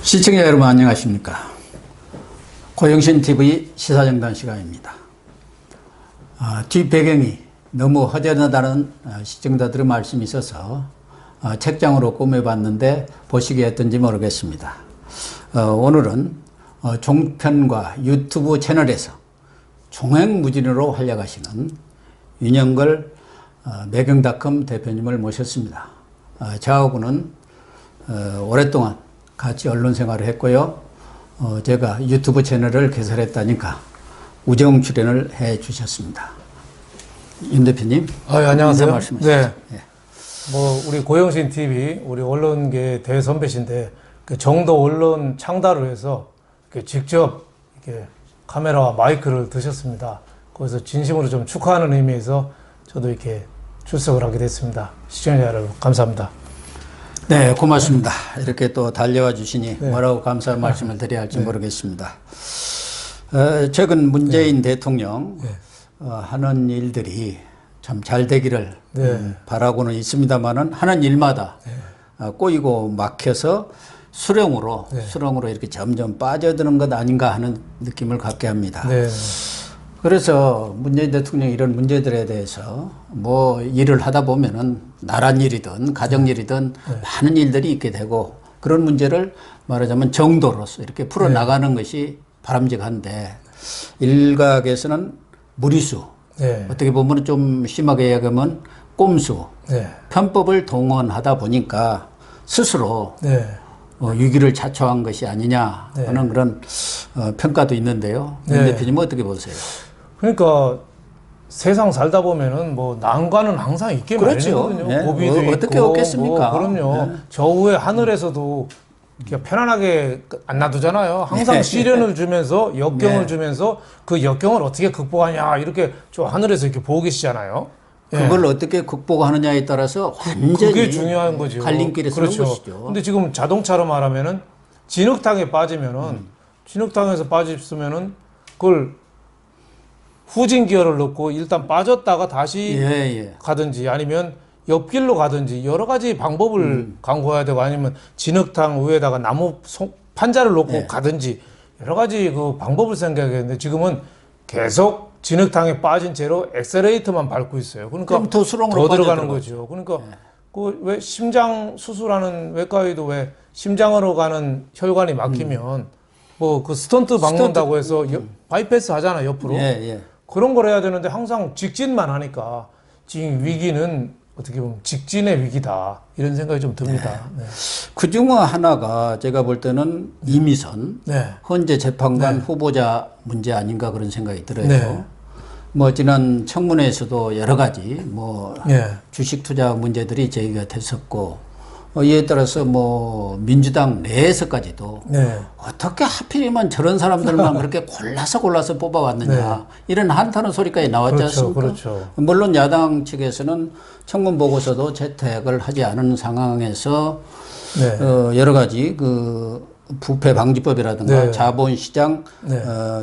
시청자 여러분 안녕하십니까. 고영신TV 시사정당 시간입니다. 뒷 배경이 너무 허전하다는 시청자들의 말씀이 있어서 책장으로 꾸며봤는데 보시기 어떤지 모르겠습니다. 오늘은 종편과 유튜브 채널에서 종횡무진으로 활약하시는 윤영걸 매경닷컴 대표님을 모셨습니다. 저하고는 오랫동안 같이 언론 생활을 했고요. 제가 유튜브 채널을 개설했다니까 우정 출연을 해 주셨습니다. 윤 대표님. 안녕하세요. 말씀하시죠. 네. 네. 우리 고영신 TV, 우리 언론계 대선배신데, 정도 언론 창달을 해서 직접 이렇게 카메라와 마이크를 드셨습니다. 거기서 진심으로 좀 축하하는 의미에서 저도 이렇게 출석을 하게 됐습니다. 시청자 여러분, 감사합니다. 네, 고맙습니다. 이렇게 또 달려와 주시니 네. 뭐라고 감사의 말씀을 드려야 할지 모르겠습니다. 최근 문재인 대통령 하는 일들이 참 잘 되기를 바라고는 있습니다만은 하는 일마다 꼬이고 막혀서 수렁으로 이렇게 점점 빠져드는 것 아닌가 하는 느낌을 갖게 합니다. 그래서 문재인 대통령이 이런 문제들에 대해서 뭐 일을 하다 보면은 나란 일이든 가정 일이든 많은 일들이 있게 되고 그런 문제를 말하자면 정도로서 이렇게 풀어나가는 것이 바람직한데 일각에서는 무리수 어떻게 보면 좀 심하게 이야기하면 꼼수 편법을 동원하다 보니까 스스로 위기를 자초한 것이 아니냐 하는 그런 평가도 있는데요. 윤 대표님은 어떻게 보세요? 그러니까 세상 살다 보면은 뭐 난관은 항상 있게 마련이거든요. 고비도 있고 어떻게 없겠습니까? 그럼요. 저 위에 하늘에서도 그냥 편안하게 안 놔두잖아요. 항상 시련을 주면서 역경을 주면서 그 역경을 어떻게 극복하냐 이렇게 저 하늘에서 이렇게 보고 계시잖아요. 그걸 어떻게 극복하느냐에 따라서 완전히 그게 중요한 거죠. 갈림길에 서는 것이죠. 근데 지금 자동차로 말하면은 진흙탕에 빠지면은 진흙탕에서 빠졌으면은 그걸 후진 기어를 넣고 일단 빠졌다가 다시 가든지 아니면 옆길로 가든지 여러 가지 방법을 강구해야 되고 아니면 진흙탕 위에다가 나무 판자를 놓고 가든지 여러 가지 그 방법을 생각했는데 지금은 계속 진흙탕에 빠진 채로 엑셀레이터만 밟고 있어요. 그러니까 더 들어가는 거죠. 그러니까 그 왜 심장 수술하는 외과의도 왜 심장으로 가는 혈관이 막히면 뭐 그 스턴트 박는다고 해서 바이패스 하잖아 옆으로. 그런 걸 해야 되는데 항상 직진만 하니까 지금 위기는 어떻게 보면 직진의 위기다 이런 생각이 좀 듭니다. 그 중 하나가 제가 볼 때는 이미선 헌재 재판관 후보자 문제 아닌가 그런 생각이 들어요. 뭐 지난 청문회에서도 여러 가지 뭐 주식 투자 문제들이 제기가 됐었고 이에 따라서 뭐 민주당 내에서까지도 어떻게 하필이면 저런 사람들만 그렇게 골라서 뽑아왔느냐 이런 한탄의 소리까지 나왔지 않습니까? 물론 야당 측에서는 청문 보고서도 채택을 하지 않은 상황에서 여러 가지 그 부패 방지법이라든가 자본시장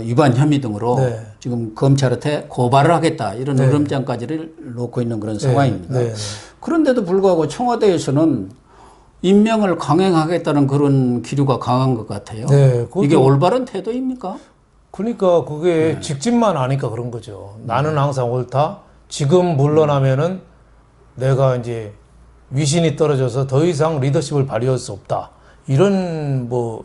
위반 혐의 등으로 지금 검찰한테 고발을 하겠다 이런 으름장까지를 놓고 있는 그런 상황입니다. 그런데도 불구하고 청와대에서는 임명을 강행하겠다는 그런 기류가 강한 것 같아요. 이게 올바른 태도입니까? 그러니까 그게 직진만 하니까 그런 거죠. 나는 항상 옳다. 지금 물러나면은 내가 이제 위신이 떨어져서 더 이상 리더십을 발휘할 수 없다. 이런 뭐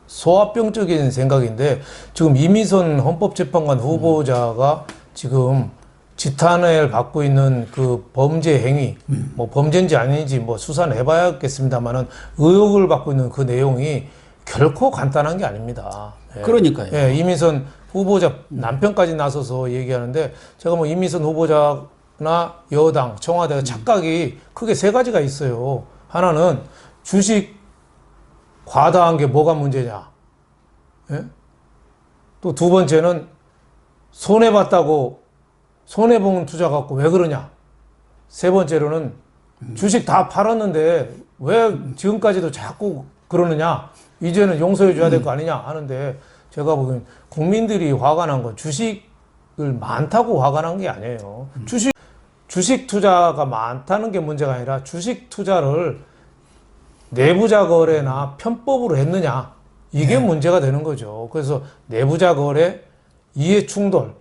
소아병적인 생각인데 지금 이미선 헌법재판관 후보자가 지금 지탄을 받고 있는 그 범죄 행위, 뭐 범죄인지 아닌지 뭐 수사는 해봐야겠습니다만은 의혹을 받고 있는 그 내용이 결코 간단한 게 아닙니다. 그러니까요. 이미선 후보자 남편까지 나서서 얘기하는데 제가 뭐 이미선 후보자나 여당, 청와대가 착각이 크게 세 가지가 있어요. 하나는 주식 과다한 게 뭐가 문제냐. 또 두 번째는 손해봤다고 손해본 투자 갖고 왜 그러냐. 세 번째로는 주식 다 팔았는데 왜 지금까지도 자꾸 그러느냐. 이제는 용서해 줘야 될 거 아니냐 하는데 제가 보기엔 국민들이 화가 난 건 주식을 많다고 화가 난 게 아니에요. 주식 투자가 많다는 게 문제가 아니라 주식 투자를 내부자 거래나 편법으로 했느냐 이게 문제가 되는 거죠. 그래서 내부자 거래, 이해 충돌,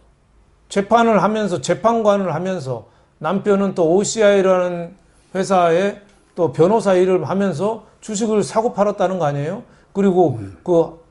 재판을 하면서 재판관을 하면서 남편은 또 OCI라는 회사에 또 변호사 일을 하면서 주식을 사고 팔았다는 거 아니에요? 그리고 그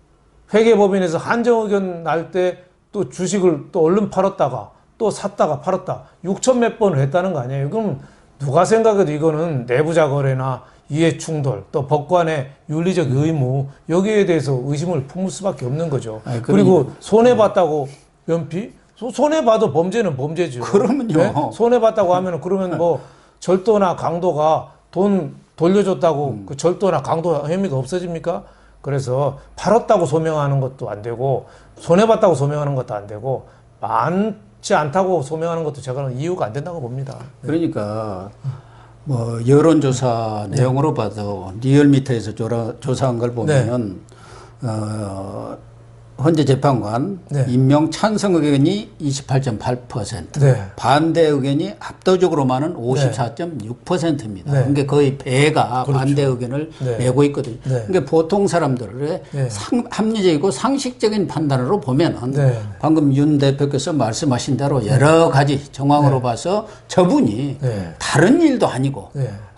회계법인에서 한정 의견 날 때 또 주식을 또 얼른 팔았다가 또 샀다가 팔았다 6천 몇 번을 했다는 거 아니에요? 그럼 누가 생각해도 이거는 내부자 거래나 이해 충돌 또 법관의 윤리적 의무 여기에 대해서 의심을 품을 수밖에 없는 거죠. 아니, 그리고 손해봤다고 면피? 손해봐도 범죄는 범죄죠. 그러면요. 네? 손해봤다고 하면 그러면 뭐 절도나 강도가 돈 돌려줬다고 그 절도나 강도 혐의가 없어집니까? 그래서 팔았다고 소명하는 것도 안 되고 손해봤다고 소명하는 것도 안 되고 많지 않다고 소명하는 것도 제가는 이유가 안 된다고 봅니다. 그러니까 뭐 여론조사 내용으로 봐도 리얼미터에서 조사한 걸 보면은 헌재 재판관 임명 찬성 의견이 28.8%, 반대 의견이 압도적으로 많은 54.6%입니다. 그러니까 거의 배가 반대 의견을 내고 있거든요. 그러니까 보통 사람들의 합리적이고 상식적인 판단으로 보면은 방금 윤 대표께서 말씀하신 대로 여러 가지 정황으로 봐서 저분이 다른 일도 아니고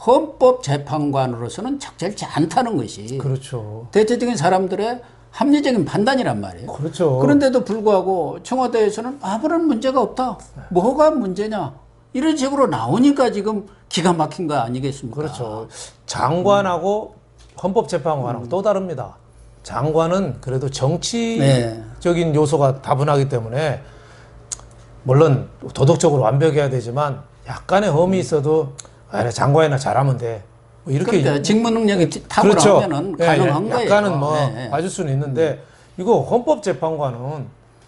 헌법재판관으로서는 적절치 않다는 것이 그렇죠. 대체적인 사람들의 합리적인 판단이란 말이에요. 그렇죠. 그런데도 불구하고 청와대에서는 아무런 문제가 없다. 뭐가 문제냐. 이런 식으로 나오니까 지금 기가 막힌 거 아니겠습니까? 그렇죠. 장관하고 헌법재판관하고 또 다릅니다. 장관은 그래도 정치적인 요소가 다분하기 때문에 물론 도덕적으로 완벽해야 되지만 약간의 험이 있어도 장관이나 잘하면 돼. 뭐 이렇게 그러니까 직무 능력이 탁월하면은 가능한 거예요. 약간은 뭐 봐줄 수는 있는데 이거 헌법재판관은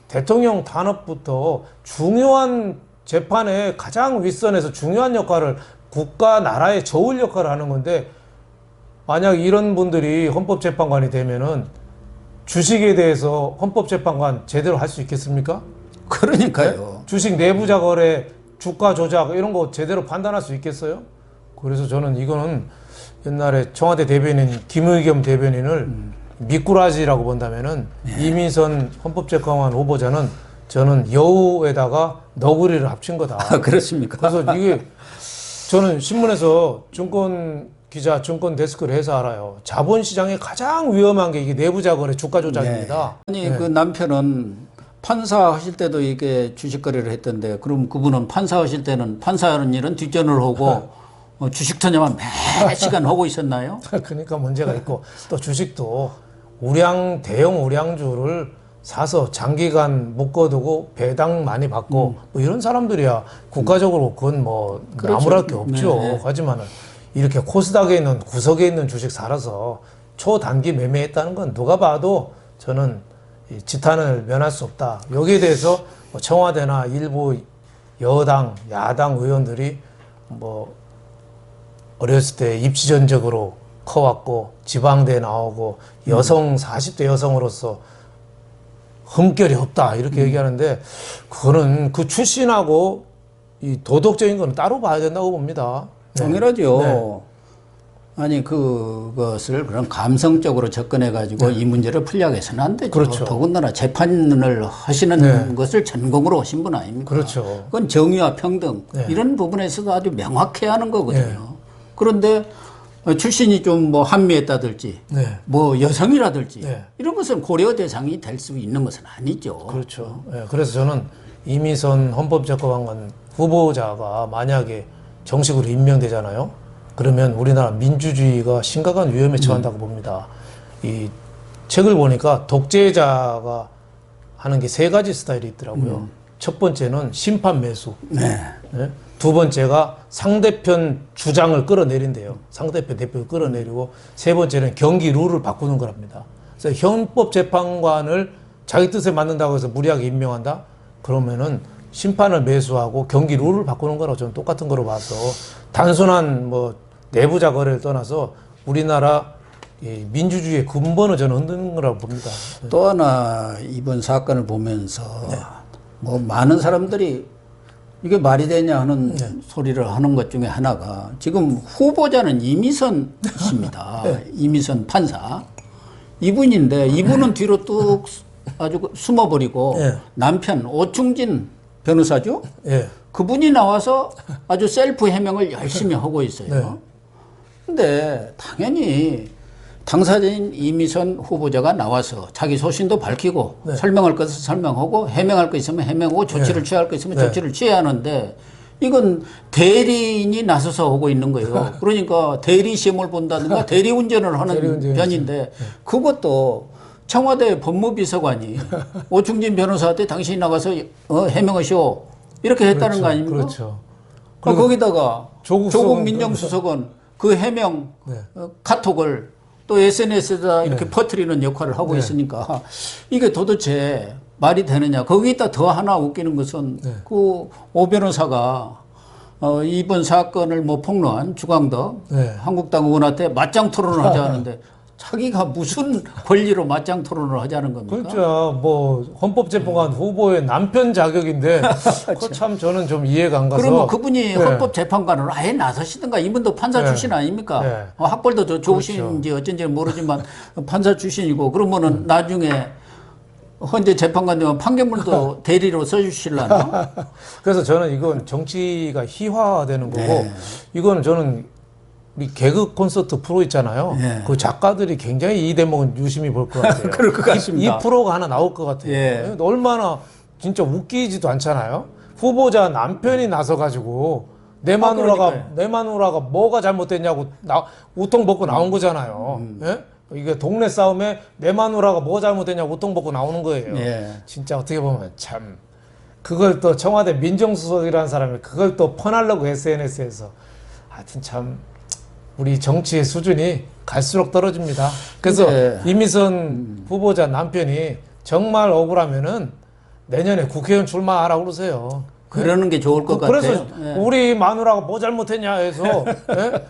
대통령 탄압부터 중요한 재판의 가장 윗선에서 중요한 역할을 국가 나라의 저울 역할을 하는 건데 만약 이런 분들이 헌법재판관이 되면은 주식에 대해서 헌법재판관 제대로 할 수 있겠습니까? 그러니까요. 주식 내부자 거래, 주가 조작 이런 거 제대로 판단할 수 있겠어요? 그래서 저는 이거는 옛날에 청와대 대변인 김의겸 대변인을 미꾸라지라고 본다면은 이민선 헌법재판관 후보자는 저는 여우에다가 너구리를 합친 거다. 아, 그렇습니까? 그래서 이게 저는 신문에서 증권 기자, 증권 데스크를 해서 알아요. 자본시장에 가장 위험한 게 이게 내부자 거래, 주가 조작입니다. 아니 그 남편은 판사 하실 때도 이게 주식 거래를 했던데 그럼 그분은 판사 하실 때는 판사하는 일은 뒷전을 하고 주식 투자만 매 시간 하고 있었나요? 그러니까 문제가 있고 또 주식도 대형 우량주를 사서 장기간 묶어두고 배당 많이 받고 뭐 이런 사람들이야 국가적으로 그건 뭐 그렇죠. 나무랄 게 없죠. 하지만 이렇게 코스닥에 있는 구석에 있는 주식 살아서 초단기 매매했다는 건 누가 봐도 저는 이 지탄을 면할 수 없다. 여기에 대해서 뭐 청와대나 일부 여당, 야당 의원들이 뭐 어렸을 때 입시전적으로 커왔고 지방대에 나오고 여성 40대 여성으로서 흠결이 없다 이렇게 얘기하는데 그거는 그 출신하고 이 도덕적인 거는 따로 봐야 된다고 봅니다. 당연하죠. 아니 그것을 그런 감성적으로 접근해 가지고 이 문제를 풀려고 해서는 안 되죠. 그렇죠. 더군다나 재판을 하시는 것을 전공으로 하신 분 아닙니까? 그렇죠. 그건 정의와 평등 이런 부분에서도 아주 명확해야 하는 거거든요. 그런데 출신이 좀 뭐 한미했다든지 뭐 여성이라든지 이런 것은 고려 대상이 될 수 있는 것은 아니죠. 그렇죠. 그래서 저는 이미선 헌법재판관 후보자가 만약에 정식으로 임명되잖아요. 그러면 우리나라 민주주의가 심각한 위험에 처한다고 봅니다. 이 책을 보니까 독재자가 하는 게 3가지 스타일이 있더라고요. 첫 번째는 심판 매수. 두 번째가 상대편 주장을 끌어내린대요. 상대편 대표를 끌어내리고 세 번째는 경기 룰을 바꾸는 거랍니다. 그래서 헌법재판관을 자기 뜻에 맞는다고 해서 무리하게 임명한다? 그러면은 심판을 매수하고 경기 룰을 바꾸는 거라고 저는 똑같은 거로 봐서 단순한 뭐 내부자 거래를 떠나서 우리나라 민주주의의 근본을 저는 흔드는 거라고 봅니다. 또 하나 이번 사건을 보면서 뭐 많은 사람들이 이게 말이 되냐 하는 소리를 하는 것 중에 하나가 지금 후보자는 이미선 씨입니다. 이미선 판사. 이분인데 이분은 뒤로 뚝 아주 숨어버리고 예. 남편 오충진 변호사죠. 예. 그분이 나와서 아주 셀프 해명을 열심히 하고 있어요. 네. 근데 당연히 당사자인 이미선 후보자가 나와서 자기 소신도 밝히고 네. 설명할 것을 설명하고 해명할 거 있으면 해명하고 조치를 취할 거 있으면 조치를 취해야 하는데 이건 대리인이 나서서 하고 있는 거예요. 그러니까 대리 시험을 본다든가 대리 운전을 하는 편인데 그것도 청와대 법무비서관이 오충진 변호사한테 당신이 나가서 해명하시오 이렇게 했다는 거 아닙니까? 그렇죠. 거기다가 조국 조국 민정수석은 그 해명 카톡을 또 SNS에다 이렇게 퍼뜨리는 역할을 하고 있으니까 이게 도대체 말이 되느냐. 거기다 더 하나 웃기는 것은 그 오 변호사가 이번 사건을 뭐 폭로한 주광덕 한국당 의원한테 맞짱 토론을 하자 하는데 자기가 무슨 권리로 맞짱 토론을 하자는 겁니까? 그렇죠. 뭐 헌법재판관 후보의 남편 자격인데 그거 참 저는 좀 이해가 안 가서. 그러면 그분이 헌법재판관으로 아예 나서시든가 이분도 판사 출신 아닙니까? 학벌도 좋으신지 어쩐지는 모르지만 판사 출신이고 그러면은 나중에 헌재 재판관 되면 판결문도 대리로 써주실라나? 그래서 저는 이건 정치가 희화되는 거고 이거는 저는 우리 개그 콘서트 프로 있잖아요. 그 작가들이 굉장히 이 대목은 유심히 볼 것 같아요. 그럴 것 같습니다. 이 프로가 하나 나올 것 같아요. 얼마나 진짜 웃기지도 않잖아요. 후보자 남편이 나서가지고 내 마누라가 뭐가 잘못됐냐고 우통 벗고 나온 거잖아요. 예? 이게 동네 싸움에 내 마누라가 뭐 잘못됐냐고 우통 벗고 나오는 거예요. 진짜 어떻게 보면 참 그걸 또 청와대 민정수석이라는 사람이 그걸 또 퍼내려고 SNS에서 하여튼 참 우리 정치의 수준이 갈수록 떨어집니다. 그래서 이미선 후보자 남편이 정말 억울하면은 내년에 국회의원 출마하라고 그러세요. 그러는 게 좋을 것 그래서 같아요. 우리 마누라가 뭐 잘못했냐 해서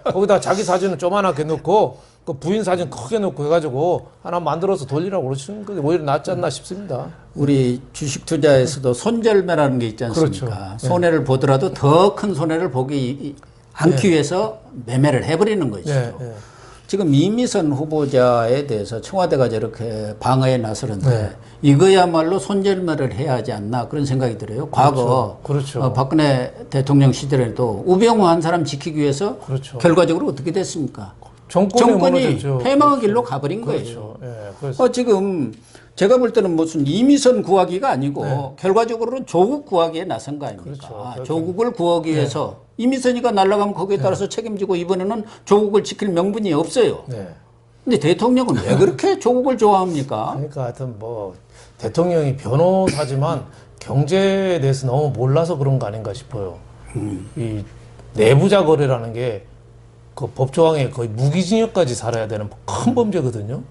거기다 자기 사진을 조그만하게 넣고 그 부인 사진 크게 넣고 해가지고 하나 만들어서 돌리라고 그러시는 게 오히려 낫지 않나 싶습니다. 우리 주식 투자에서도 손절매라는 게 있지 않습니까? 그렇죠. 손해를 보더라도 더 큰 손해를 보기 않기 위해서 매매를 해버리는 것이죠. 지금 이미선 후보자에 대해서 청와대가 저렇게 방어에 나서는데 이거야말로 손절매를 해야 하지 않나 그런 생각이 들어요. 과거 그렇죠. 박근혜 대통령 시절에도 우병우 한 사람 지키기 위해서 결과적으로 어떻게 됐습니까? 정권이 패망의 길로 가버린 거예요. 그래서 지금 제가 볼 때는 무슨 이미선 구하기가 아니고 결과적으로는 조국 구하기에 나선 거 아닙니까? 조국을 구하기 위해서 이미선이가 날아가면 거기에 따라서 책임지고 이번에는 조국을 지킬 명분이 없어요. 근데 대통령은 왜 그렇게 조국을 좋아합니까? 그러니까 하여튼 뭐 대통령이 변호사지만 경제에 대해서 너무 몰라서 그런 거 아닌가 싶어요. 이 내부자 거래라는 게 그 법조항에 거의 무기징역까지 살아야 되는 큰 범죄거든요.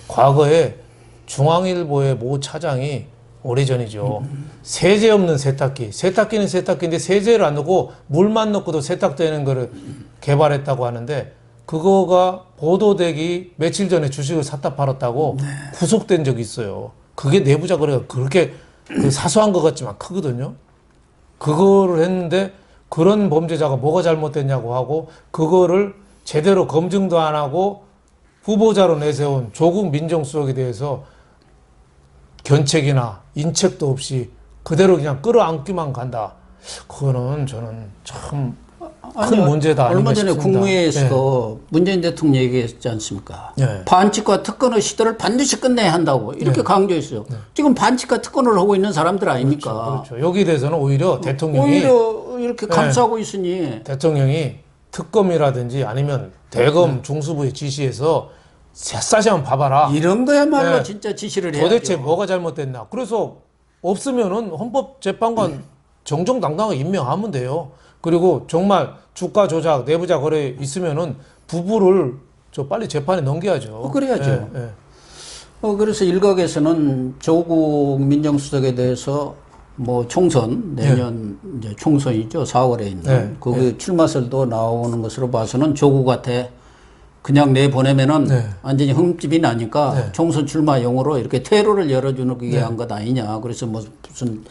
과거에 중앙일보의 모 차장이 오래전이죠. 세제 없는 세탁기는 세탁기인데 세제를 안 넣고 물만 넣고도 세탁되는 거를 개발했다고 하는데 그거가 보도되기 며칠 전에 주식을 샀다 팔았다고 구속된 적이 있어요. 그게 내부자 거래가 그렇게 그 사소한 것 같지만 크거든요. 그거를 했는데 그런 범죄자가 뭐가 잘못됐냐고 하고 그거를 제대로 검증도 안 하고 후보자로 내세운 조국 민정수석에 대해서 견책이나 인책도 없이 그대로 그냥 끌어안기만 간다. 그거는 저는 참 큰 문제다. 얼마 전에 국무회의에서도 문재인 대통령 얘기했지 않습니까? 반칙과 특권의 시대를 반드시 끝내야 한다고 이렇게 강조했어요. 지금 반칙과 특권을 하고 있는 사람들 아닙니까? 그렇죠. 여기에 대해서는 오히려 대통령이 이렇게 감싸고 있으니 대통령이 특검이라든지 아니면 대검 중수부의 지시해서 샅샅이 한번 봐봐라. 이런 거야말로 진짜 지시를 해야죠. 도대체 뭐가 잘못됐나. 그래서 없으면은 헌법재판관 정정당당하게 임명하면 돼요. 그리고 정말 주가 조작, 내부자 거래 있으면은 부부를 빨리 재판에 넘겨야죠. 그래야죠. 그래서 일각에서는 조국 민정수석에 대해서 뭐 총선 내년 이제 총선이죠. 4월에 있는 거기 출마설도 나오는 것으로 봐서는 조국한테 그냥 내보내면은 완전히 흠집이 나니까 총선 출마용으로 이렇게 퇴로를 열어주는 게 한 것 아니냐. 그래서 뭐 무슨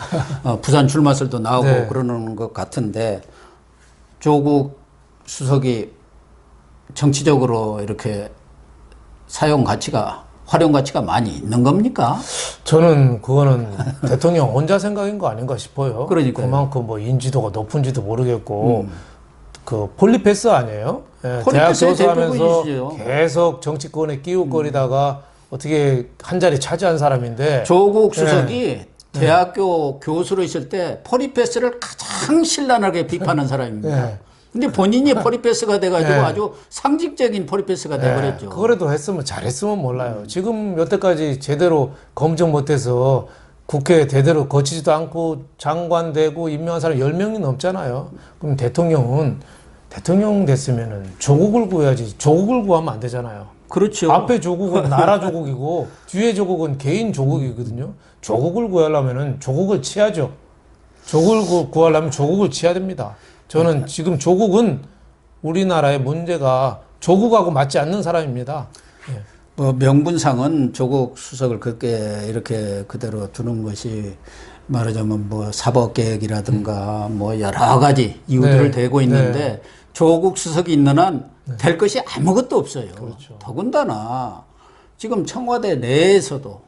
부산 출마설도 나오고 그러는 것 같은데 조국 수석이 정치적으로 이렇게 사용 가치가 활용 가치가 많이 있는 겁니까? 저는 그거는 대통령 혼자 생각인 거 아닌가 싶어요. 그러니까요. 그만큼 뭐 인지도가 높은지도 모르겠고 그 폴리패스 아니에요? 예, 대학 폴리패스의 교수하면서 대부분이시죠. 계속 정치권에 끼우거리다가 어떻게 한 자리 차지한 사람인데 조국 수석이 대학교 교수로 있을 때 폴리패스를 가장 신랄하게 비판한 사람입니다. 네. 근데 본인이 폴리패스가 돼가지고 네. 아주 상징적인 폴리패스가 돼버렸죠. 그거라도 했으면 잘했으면 몰라요. 지금 여태까지 제대로 검증 못해서 국회 대대로 거치지도 않고 장관 되고 임명한 사람 10명이 넘잖아요. 그럼 대통령은 대통령 됐으면은 조국을 구해야지 조국을 구하면 안 되잖아요. 그렇죠. 앞에 조국은 나라 조국이고 뒤에 조국은 개인 조국이거든요. 조국을 구하려면은 조국을 치야죠. 조국을 구하려면 조국을 치야 됩니다. 저는 지금 조국은 우리나라의 문제가 조국하고 맞지 않는 사람입니다. 예. 뭐 명분상은 조국 수석을 그렇게 이렇게 그대로 두는 것이 말하자면 뭐 사법개혁이라든가 뭐 여러 가지 이유들을 대고 있는데 조국 수석이 있는 한 될 것이 아무것도 없어요. 그렇죠. 더군다나 지금 청와대 내에서도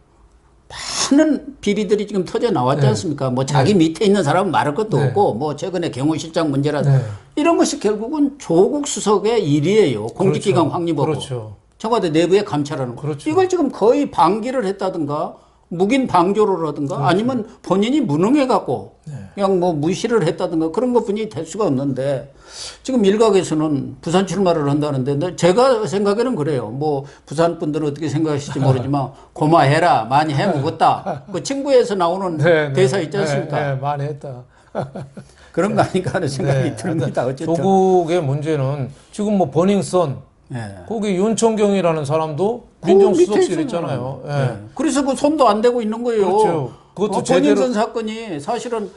많은 비리들이 지금 터져 나왔지 않습니까? 뭐 자기 밑에 있는 사람은 말할 것도 없고 뭐 최근에 경호실장 문제라든가 이런 것이 결국은 조국 수석의 일이에요. 공직기강 확립하고 그렇죠. 청와대 내부에 감찰하는 거. 그렇죠. 이걸 지금 거의 방기를 했다든가 묵인 방조로라든가 아니면 본인이 무능해갖고 그냥 뭐 무시를 했다든가 그런 것뿐이 될 수가 없는데 지금 일각에서는 부산 출마를 한다는데 제가 생각에는 그래요. 뭐 부산 분들은 어떻게 생각하실지 모르지만 고마해라 많이 해먹었다. 그 친구에서 나오는 대사 있지 않습니까? 많이 했다. 그런 거 아닌가 하는 생각이 듭니다. 어쨌든. 조국의 문제는 지금 뭐 버닝썬 거기 윤청경이라는 사람도 민정수석실 있잖아요. 그래서 그 손도 안 대고 있는 거예요. 그렇죠. 그것도 버닝썬 사건이 사실은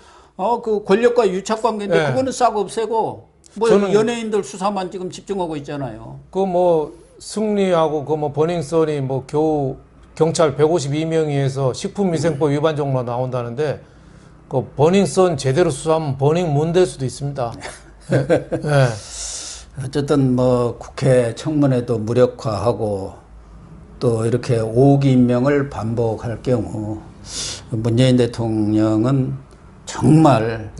그 권력과 유착 관계인데 그거는 싹 없애고 뭐 연예인들 수사만 지금 집중하고 있잖아요. 그 뭐 승리하고 그 뭐 버닝썬이 뭐 겨우 경찰 152명에서 식품위생법 위반 정도 나온다는데 그 버닝썬 제대로 수사하면 버닝 문 될 수도 있습니다. 어쨌든 뭐 국회 청문회도 무력화하고 또 이렇게 5기 임명을 반복할 경우 문재인 대통령은 정말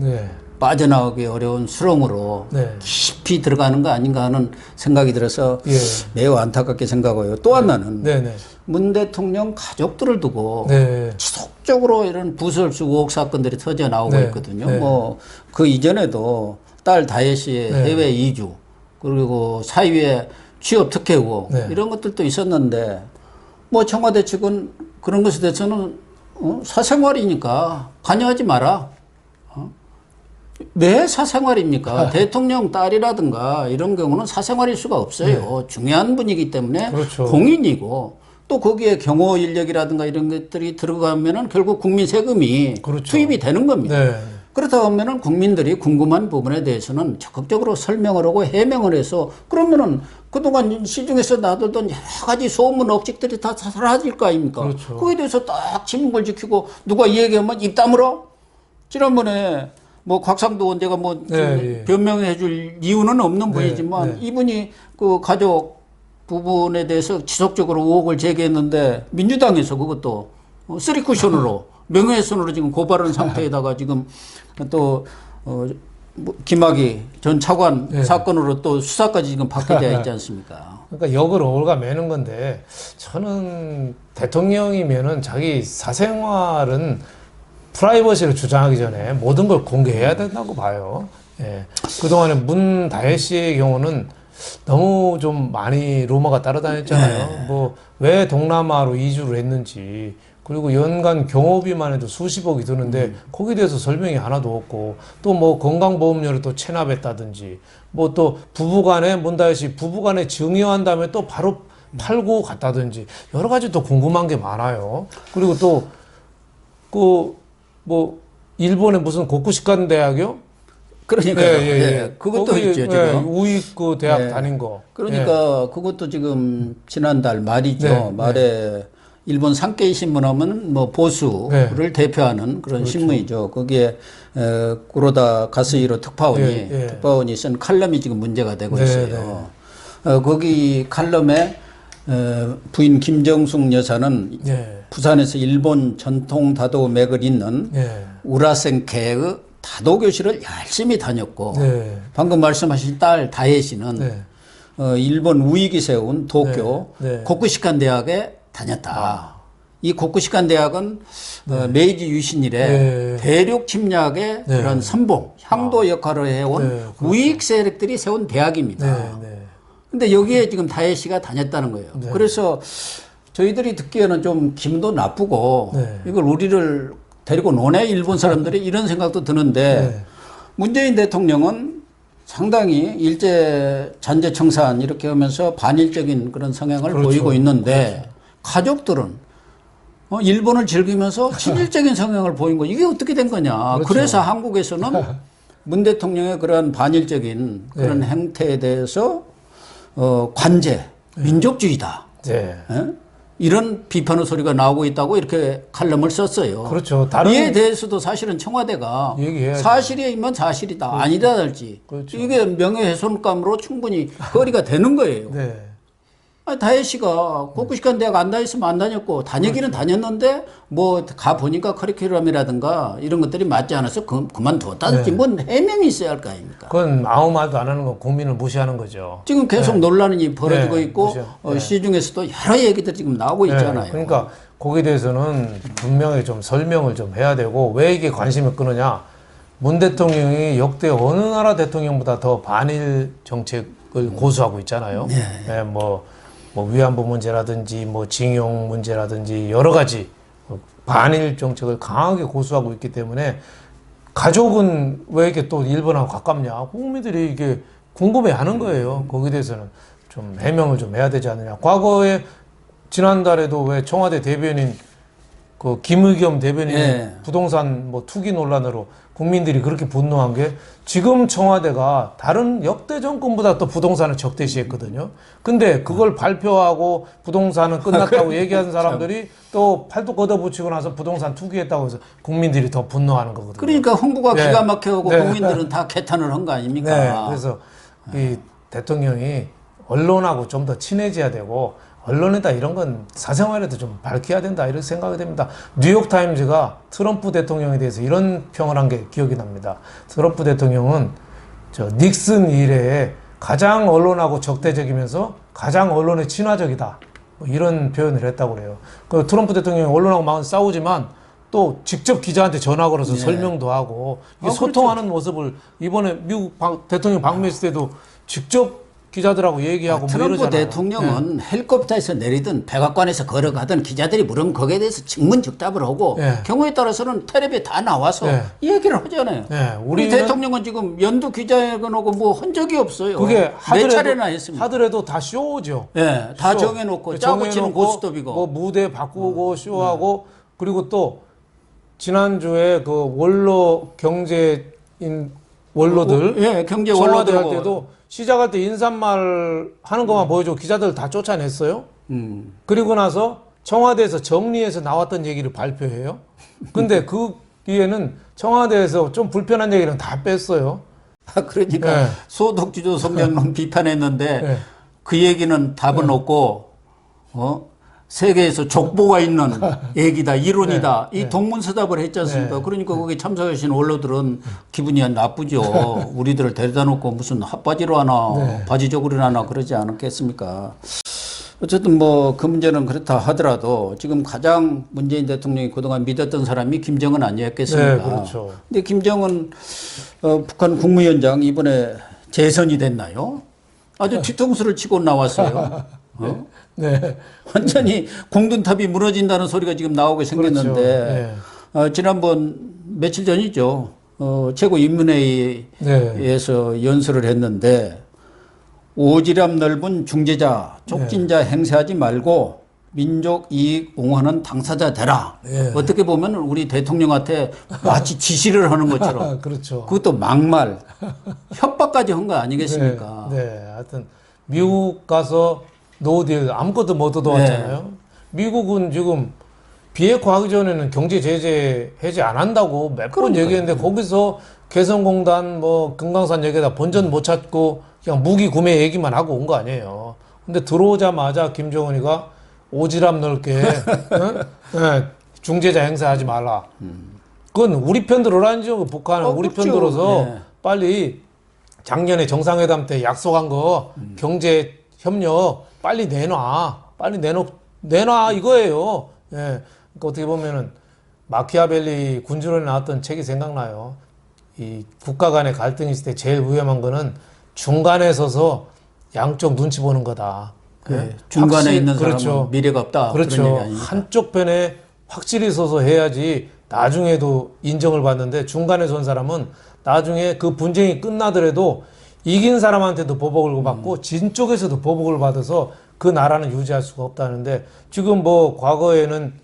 빠져나오기 어려운 수렁으로 깊이 들어가는 거 아닌가 하는 생각이 들어서 매우 안타깝게 생각하고요. 또 하나는 문 대통령 가족들을 두고 지속적으로 이런 부설수 의혹 사건들이 터져 나오고 있거든요. 뭐 그 이전에도 딸 다혜 씨의 해외 이주 그리고 사위의 취업 특혜 의혹 이런 것들도 있었는데 뭐 청와대 측은 그런 것에 대해서는 사생활이니까 관여하지 마라. 왜 사생활입니까? 대통령 딸이라든가 이런 경우는 사생활일 수가 없어요. 중요한 분이기 때문에 공인이고 또 거기에 경호 인력이라든가 이런 것들이 들어가면은 결국 국민 세금이 투입이 되는 겁니다. 그렇다 보면은 국민들이 궁금한 부분에 대해서는 적극적으로 설명을 하고 해명을 해서 그러면은 그동안 시중에서 나돌던 여러 가지 소문 억직들이 다 사라질 거 아닙니까? 그거에 대해서 딱 침묵을 지키고 누가 이 얘기하면 입 다물어? 지난번에 뭐 곽상도 원재가 뭐 변명해 줄 이유는 없는 분이지만 이분이 그 가족 부분에 대해서 지속적으로 의혹을 제기했는데 민주당에서 그것도 쓰리 쿠션으로 명예훼손으로 지금 고발한 상태에다가 지금 또 김학의 전 차관 사건으로 또 수사까지 지금 받게 되어 있지 않습니까? 그러니까 역을 올가매는 건데 저는 대통령이면은 자기 사생활은 프라이버시를 주장하기 전에 모든 걸 공개해야 된다고 봐요. 그동안에 문다혜 씨의 경우는 너무 좀 많이 루머가 따라다녔잖아요. 뭐 왜 동남아로 이주를 했는지 그리고 연간 경호비만 해도 수십억이 드는데 거기에 대해서 설명이 하나도 없고 또 뭐 건강보험료를 또 체납했다든지 뭐 또 부부간에 문다혜 씨 부부간에 증여한 다음에 또 바로 팔고 갔다든지 여러 가지 또 궁금한 게 많아요. 그리고 또 그 뭐 일본의 무슨 고쿠시칸 대학이요? 그러니까 그것도 있죠 지금 우익 그 대학 다닌 거. 그러니까 그것도 지금 지난달 말이죠. 말에 일본 산케이 신문하면 뭐 보수를 대표하는 그런 신문이죠. 거기에 구로다 가스히로 특파원이 쓴 칼럼이 지금 문제가 되고 있어요. 거기 칼럼에 부인 김정숙 여사는 예. 부산에서 일본 전통 다도 맥을 잇는 예. 우라센케의 다도 교실을 열심히 다녔고 네. 방금 말씀하신 딸 다혜 씨는 네. 일본 우익이 세운 도쿄 네. 네. 고쿠시칸 대학에 다녔다. 이 고쿠시칸 대학은 메이지 유신 이래 네. 대륙 침략의 네. 그런 선봉, 향도 역할을 해온 네, 그렇죠. 우익 세력들이 세운 대학입니다. 네. 네. 근데 여기에 지금 다혜 씨가 다녔다는 거예요. 네. 그래서 저희들이 듣기에는 좀 기분도 나쁘고 네. 이걸 우리를 데리고 노네 일본 사람들이 이런 생각도 드는데 네. 문재인 대통령은 상당히 일제 잔재 청산 이렇게 하면서 반일적인 그런 성향을 그렇죠. 보이고 있는데 가족들은 일본을 즐기면서 친일적인 성향을 보인 거 이게 어떻게 된 거냐. 그렇죠. 그래서 한국에서는 문 대통령의 그런 반일적인 그런 행태에 대해서 관제, 민족주의다. 네. 예? 이런 비판의 소리가 나오고 있다고 이렇게 칼럼을 썼어요. 그렇죠. 이에 대해서도 사실은 청와대가 얘기해야죠. 사실이면 사실이다, 아니다 할지 그렇죠. 이게 명예훼손감으로 충분히 거리가 되는 거예요. 네. 아니, 다혜 씨가 고쿠시칸 대학 안 다녔으면 안 다녔고 다니기는 다녔는데 뭐 가 보니까 커리큘럼이라든가 이런 것들이 맞지 않아서 그만두었다든지 뭔 해명이 있어야 할 거 아닙니까? 그건 아무 말도 안 하는 건 국민을 무시하는 거죠. 지금 계속 논란이 벌어지고 네, 있고 그렇죠. 시중에서도 여러 얘기들이 지금 나오고 있잖아요. 그러니까 거기에 대해서는 분명히 좀 설명을 좀 해야 되고 왜 이게 관심을 끄느냐. 문 대통령이 역대 어느 나라 대통령보다 더 반일 정책을 고수하고 있잖아요. 네, 뭐 위안부 문제라든지 뭐 징용 문제라든지 여러 가지 반일 정책을 강하게 고수하고 있기 때문에 가족은 왜 이렇게 또 일본하고 가깝냐 국민들이 이게 궁금해하는 거예요. 거기에 대해서는 좀 해명을 좀 해야 되지 않느냐. 과거에 지난달에도 왜 청와대 대변인 그 김의겸 대변인 부동산 뭐 투기 논란으로 국민들이 그렇게 분노한 게 지금 청와대가 다른 역대 정권보다 또 부동산을 적대시했거든요. 근데 그걸 발표하고 부동산은 끝났다고 얘기하는 사람들이 또 팔뚝 걷어붙이고 나서 부동산 투기했다고 해서 국민들이 더 분노하는 거거든요. 그러니까 홍보가 네. 기가 막혀오고 네. 국민들은 다 개탄을 한 거 아닙니까? 네, 그래서 이 대통령이 언론하고 좀 더 친해져야 되고 언론에다 이런 건 사생활에도 좀 밝혀야 된다 이런 생각이 됩니다. 뉴욕타임즈가 트럼프 대통령에 대해서 이런 평을 한 게 기억이 납니다. 트럼프 대통령은 저 닉슨 이래에 가장 언론하고 적대적이면서 가장 언론에 친화적이다. 뭐 이런 표현을 했다고 그래요. 그 트럼프 대통령이 언론하고 막 싸우지만 또 직접 기자한테 전화 걸어서 설명도 하고 이게 소통하는 모습을 이번에 미국 대통령 방문했을 때도 직접 기자들하고 얘기하고 뭐 트럼프 이러잖아요. 대통령은 헬리콥터에서 내리든 백악관에서 걸어가든 기자들이 물으면 거기에 대해서 증문즉답을 하고 경우에 따라서는 텔레비에 다 나와서 이 얘기를 하잖아요. 우리 대통령은 지금 연두 기자회견하고 뭐 한 적이 없어요. 그게 몇 차례나 했습니다. 하더라도 다 쇼죠. 네, 다 쇼. 정해놓고 짜고 치는 고스톱이고. 뭐 무대 바꾸고 쇼하고 그리고 또 지난주에 그 원로 경제인 원로들 경제 청와대 할 원로들 때도 시작할 때 인사말 하는 것만 보여주고 기자들 다 쫓아냈어요. 그리고 나서 청와대에서 정리해서 나왔던 얘기를 발표해요. 근데 그 뒤에는 청와대에서 좀 불편한 얘기는 다 뺐어요. 그러니까 소독주조 성명론 비판했는데 그 얘기는 답은 없고 세계에서 족보가 있는 얘기다, 이론이다. 이 동문서답을 했지 않습니까? 그러니까 거기 참석하신 원로들은 기분이 나쁘죠. 우리들을 데려다 놓고 무슨 핫바지로 하나, 바지저고리로 하나 그러지 않았겠습니까? 어쨌든 뭐 그 문제는 그렇다 하더라도 지금 가장 문재인 대통령이 그동안 믿었던 사람이 김정은 아니었겠습니까? 네, 그렇죠. 근데 김정은 북한 국무위원장 이번에 재선이 됐나요? 아주 뒤통수를 치고 나왔어요. 네. 완전히 공든탑이 무너진다는 소리가 지금 나오고 생겼는데 그렇죠. 지난번 며칠 전이죠. 최고인민회의에서 연설을 했는데 오지랖 넓은 중재자, 촉진자 행세하지 말고 민족 이익 옹호하는 당사자 되라. 어떻게 보면 우리 대통령한테 마치 지시를 하는 것처럼. 그렇죠. 그것도 막말, 협박까지 한 거 아니겠습니까? 하여튼 미국 가서 노딜 아무것도 못 얻어왔잖아요. 미국은 지금 비핵화 하기 전에는 경제 제재 해제 안 한다고 몇 번 얘기했는데 거기서 개성공단 뭐 금강산 얘기다 본전 못 찾고 그냥 무기 구매 얘기만 하고 온 거 아니에요. 근데 들어오자마자 김정은이가 오지랖 넓게 중재자 행사하지 말라. 그건 우리 편 들어라니죠. 북한은 우리 편 그렇죠. 들어서 네. 빨리 작년에 정상회담 때 약속한 거 경제 협력 빨리 내놔. 빨리 내놔 이거예요. 예. 그러니까 어떻게 보면은 마키아벨리 군주론에 나왔던 책이 생각나요. 이 국가 간의 갈등이 있을 때 제일 위험한 거는 중간에 서서 양쪽 눈치 보는 거다. 네. 중간에 있는 사람은 그렇죠. 미래가 없다. 그렇죠. 그런 얘기 아닙니까? 한쪽 편에 확실히 서서 해야지 나중에도 인정을 받는데 중간에 선 사람은 나중에 그 분쟁이 끝나더라도 이긴 사람한테도 보복을 받고 진 쪽에서도 보복을 받아서 그 나라는 유지할 수가 없다는데 지금 뭐 과거에는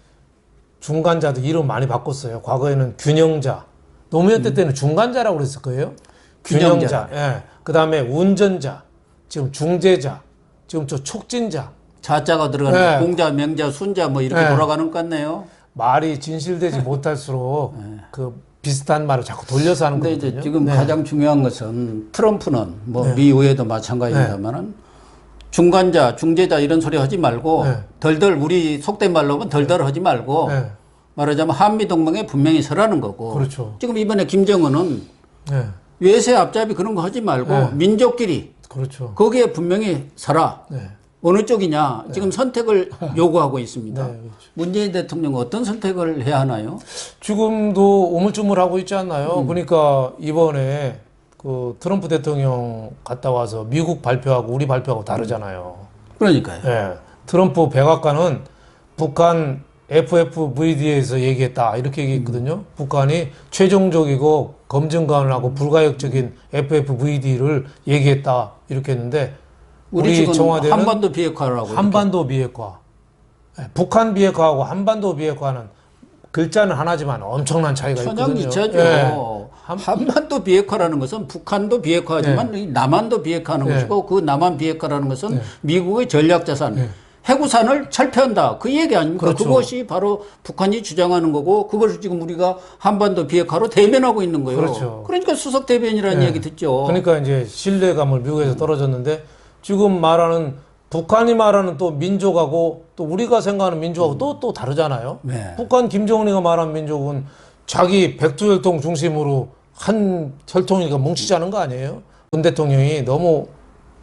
중간자도 이름 많이 바꿨어요. 과거에는 균형자. 노무현 때는 중간자라고 그랬을 거예요. 균형자. 예. 그 다음에 운전자. 지금 중재자. 지금 저 촉진자. 자자가 들어가는 네. 공자, 명자, 순자 뭐 이렇게 네. 돌아가는 것 같네요. 말이 진실되지 못할수록 그 비슷한 말을 자꾸 돌려서 하는 근데 거거든요. 이제 지금 네. 가장 중요한 것은 트럼프는 뭐 네. 미의회도 마찬가지입니다만은 중간자, 중재자 이런 소리 하지 말고 네. 덜덜 우리 속된 말로 하면 덜덜 하지 말고 네. 말하자면 한미 동맹에 분명히 서라는 거고. 그렇죠. 지금 이번에 김정은은 네. 외세 앞잡이 그런 거 하지 말고 네. 민족끼리 그렇죠. 거기에 분명히 서라. 네. 어느 쪽이냐 지금 선택을 요구하고 있습니다. 네, 그렇죠. 문재인 대통령 어떤 선택을 해야 하나요? 지금도 우물쭈물하고 있지 않나요? 그러니까 이번에 그 트럼프 대통령 갔다 와서 미국 발표하고 우리 발표하고 다르잖아요. 그러니까요. 예. 트럼프 백악관은 북한 FFVD에서 얘기했다 이렇게 얘기했거든요. 북한이 최종적이고 검증 가능하고 불가역적인 FFVD를 얘기했다 이렇게 했는데 우리 지금 청와대는 한반도 비핵화라고 한반도 비핵화, 예, 북한 비핵화하고 한반도 비핵화는 글자는 하나지만 엄청난 차이가 있거든요. 천양이차죠. 예. 한반도 비핵화라는 것은 북한도 비핵화하지만 이 남한도 비핵화하는 네. 것이고 그 남한 비핵화라는 것은 미국의 전략자산, 해구산을 철폐한다. 그 얘기 아닙니까? 그렇죠. 그것이 바로 북한이 주장하는 거고 그것을 지금 우리가 한반도 비핵화로 대변하고 있는 거예요. 그렇죠. 그러니까 수석 대변이라는 얘기 듣죠. 그러니까 이제 신뢰감을 미국에서 떨어졌는데 지금 말하는 북한이 말하는 또 민족하고 또 우리가 생각하는 민족하고 또 다르잖아요. 네. 북한 김정은이가 말한 민족은 자기 백두혈통 중심으로 한 혈통이니까 뭉치자는 거 아니에요? 문 대통령이 너무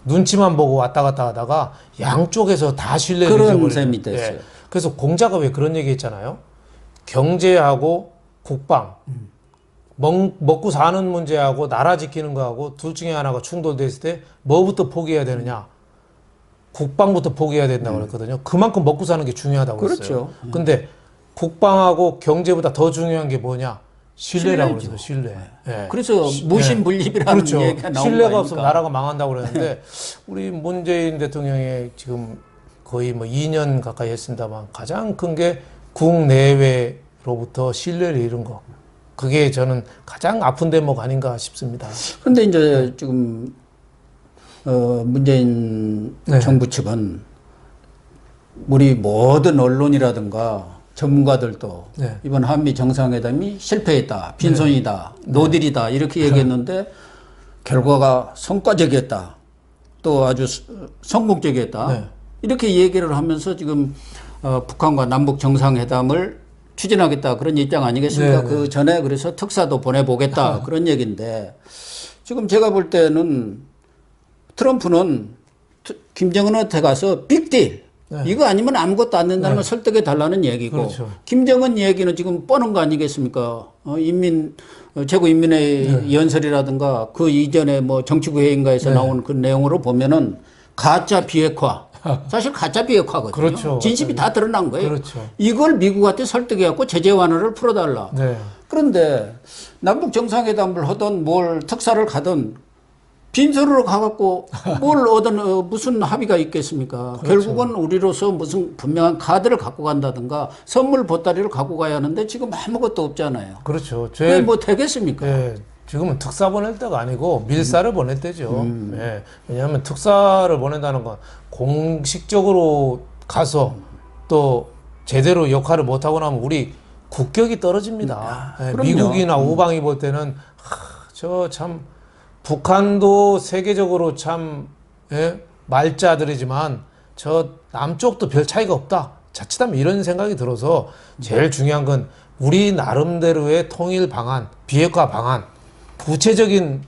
눈치만 보고 왔다 갔다 하다가 양쪽에서 다 신뢰를 그런 잊어버리는. 셈이 됐어요. 예. 그래서 공자가 왜 그런 얘기 했잖아요. 경제하고 국방, 먹고 사는 문제하고 나라 지키는 거하고 둘 중에 하나가 충돌됐을 때 뭐부터 포기해야 되느냐. 국방부터 포기해야 된다고 그랬거든요. 그만큼 먹고 사는 게 중요하다고 그렇죠. 했어요. 근데 국방하고 경제보다 더 중요한 게 뭐냐? 신뢰라고 신뢰죠. 그래서 신뢰. 예. 그래서 무신분립이라는 그렇죠. 얘기가 나온 거 신뢰가 아닙니까? 없으면 나라가 망한다고 그랬는데 우리 문재인 대통령이 지금 거의 뭐 2년 가까이 했습니다만 가장 큰 게 국내외로부터 신뢰를 잃은 거. 그게 저는 가장 아픈 대목 아닌가 싶습니다. 근데 이제 지금 문재인 네. 정부 측은 우리 모든 언론이라든가 전문가들도 네. 이번 한미 정상회담이 실패했다, 빈손이다, 노딜이다 이렇게 얘기했는데 결과가 성과적이었다, 또 아주 성공적이었다 네. 이렇게 얘기를 하면서 지금 북한과 남북 정상회담을 추진하겠다 그런 입장 아니겠습니까? 네, 네. 그 전에 그래서 특사도 보내보겠다 그런 얘기인데 지금 제가 볼 때는 트럼프는 김정은한테 가서 빅딜 네. 이거 아니면 아무것도 안 된다는 걸 설득해 달라는 얘기고 그렇죠. 김정은 얘기는 지금 뻔한 거 아니겠습니까? 최고인민회의 연설이라든가 그 이전에 뭐 정치구회의인가에서 나온 그 내용으로 보면은 가짜 비핵화 사실 가짜 비핵화거든요. 그렇죠. 진심이 다 드러난 거예요. 그렇죠. 이걸 미국한테 설득해갖고 제재 완화를 풀어달라. 네. 그런데 남북 정상회담을 하든 뭘 특사를 가든 빈손으로 가갖고 뭘 얻은 무슨 합의가 있겠습니까? 그렇죠. 결국은 우리로서 무슨 분명한 카드를 갖고 간다든가 선물 보따리를 갖고 가야 하는데 지금 아무것도 없잖아요. 그렇죠. 그게 뭐 되겠습니까? 예, 지금은 특사 보낼 때가 아니고 밀사를 보낼 때죠. 예, 왜냐하면 특사를 보낸다는 건 공식적으로 가서 또 제대로 역할을 못하고 나면 우리 국격이 떨어집니다. 예, 그럼요. 미국이나 우방이 볼 때는 저 참 북한도 세계적으로 참 예, 말자들이지만 저 남쪽도 별 차이가 없다. 자칫하면 이런 생각이 들어서 제일 중요한 건 우리 나름대로의 통일 방안, 비핵화 방안, 구체적인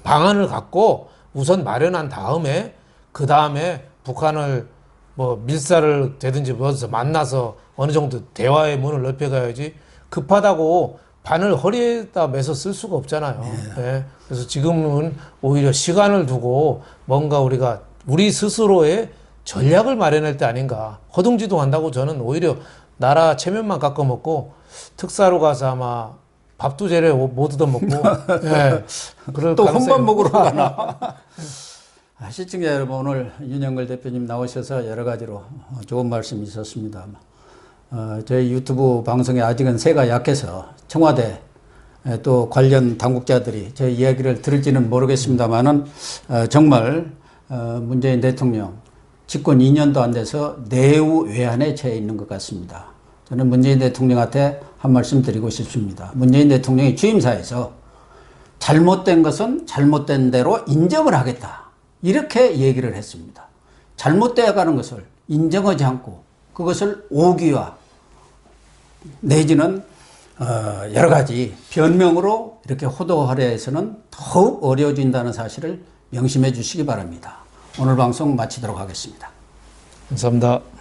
방안을 갖고 우선 마련한 다음에 그 다음에 북한을 뭐 밀사를 되든지 뭐서 만나서 어느 정도 대화의 문을 넓혀가야지 급하다고 반을 허리에다 매서 쓸 수가 없잖아요. 네. 그래서 지금은 오히려 시간을 두고 뭔가 우리가 우리 스스로의 전략을 마련할 때 아닌가. 허둥지둥한다고 저는 오히려 나라 체면만 깎아먹고 특사로 가서 아마 밥도 제대로 못 얻어먹고 네. 그럴 또 가능성이 혼밥 먹으러 가나. 시청자 여러분, 오늘 윤영걸 대표님 나오셔서 여러 가지로 좋은 말씀이 있었습니다. 저희 유튜브 방송에 아직은 새가 약해서 청와대 또 관련 당국자들이 저희 이야기를 들을지는 모르겠습니다만은 정말 문재인 대통령 집권 2년도 안 돼서 내우 외환에 처해 있는 것 같습니다. 저는 문재인 대통령한테 한 말씀 드리고 싶습니다. 문재인 대통령이 취임사에서 잘못된 것은 잘못된 대로 인정을 하겠다. 이렇게 얘기를 했습니다. 잘못되어 가는 것을 인정하지 않고 그것을 오기와 내지는 여러 가지 변명으로 이렇게 호도하려 해서는 더욱 어려워진다는 사실을 명심해 주시기 바랍니다. 오늘 방송 마치도록 하겠습니다. 감사합니다.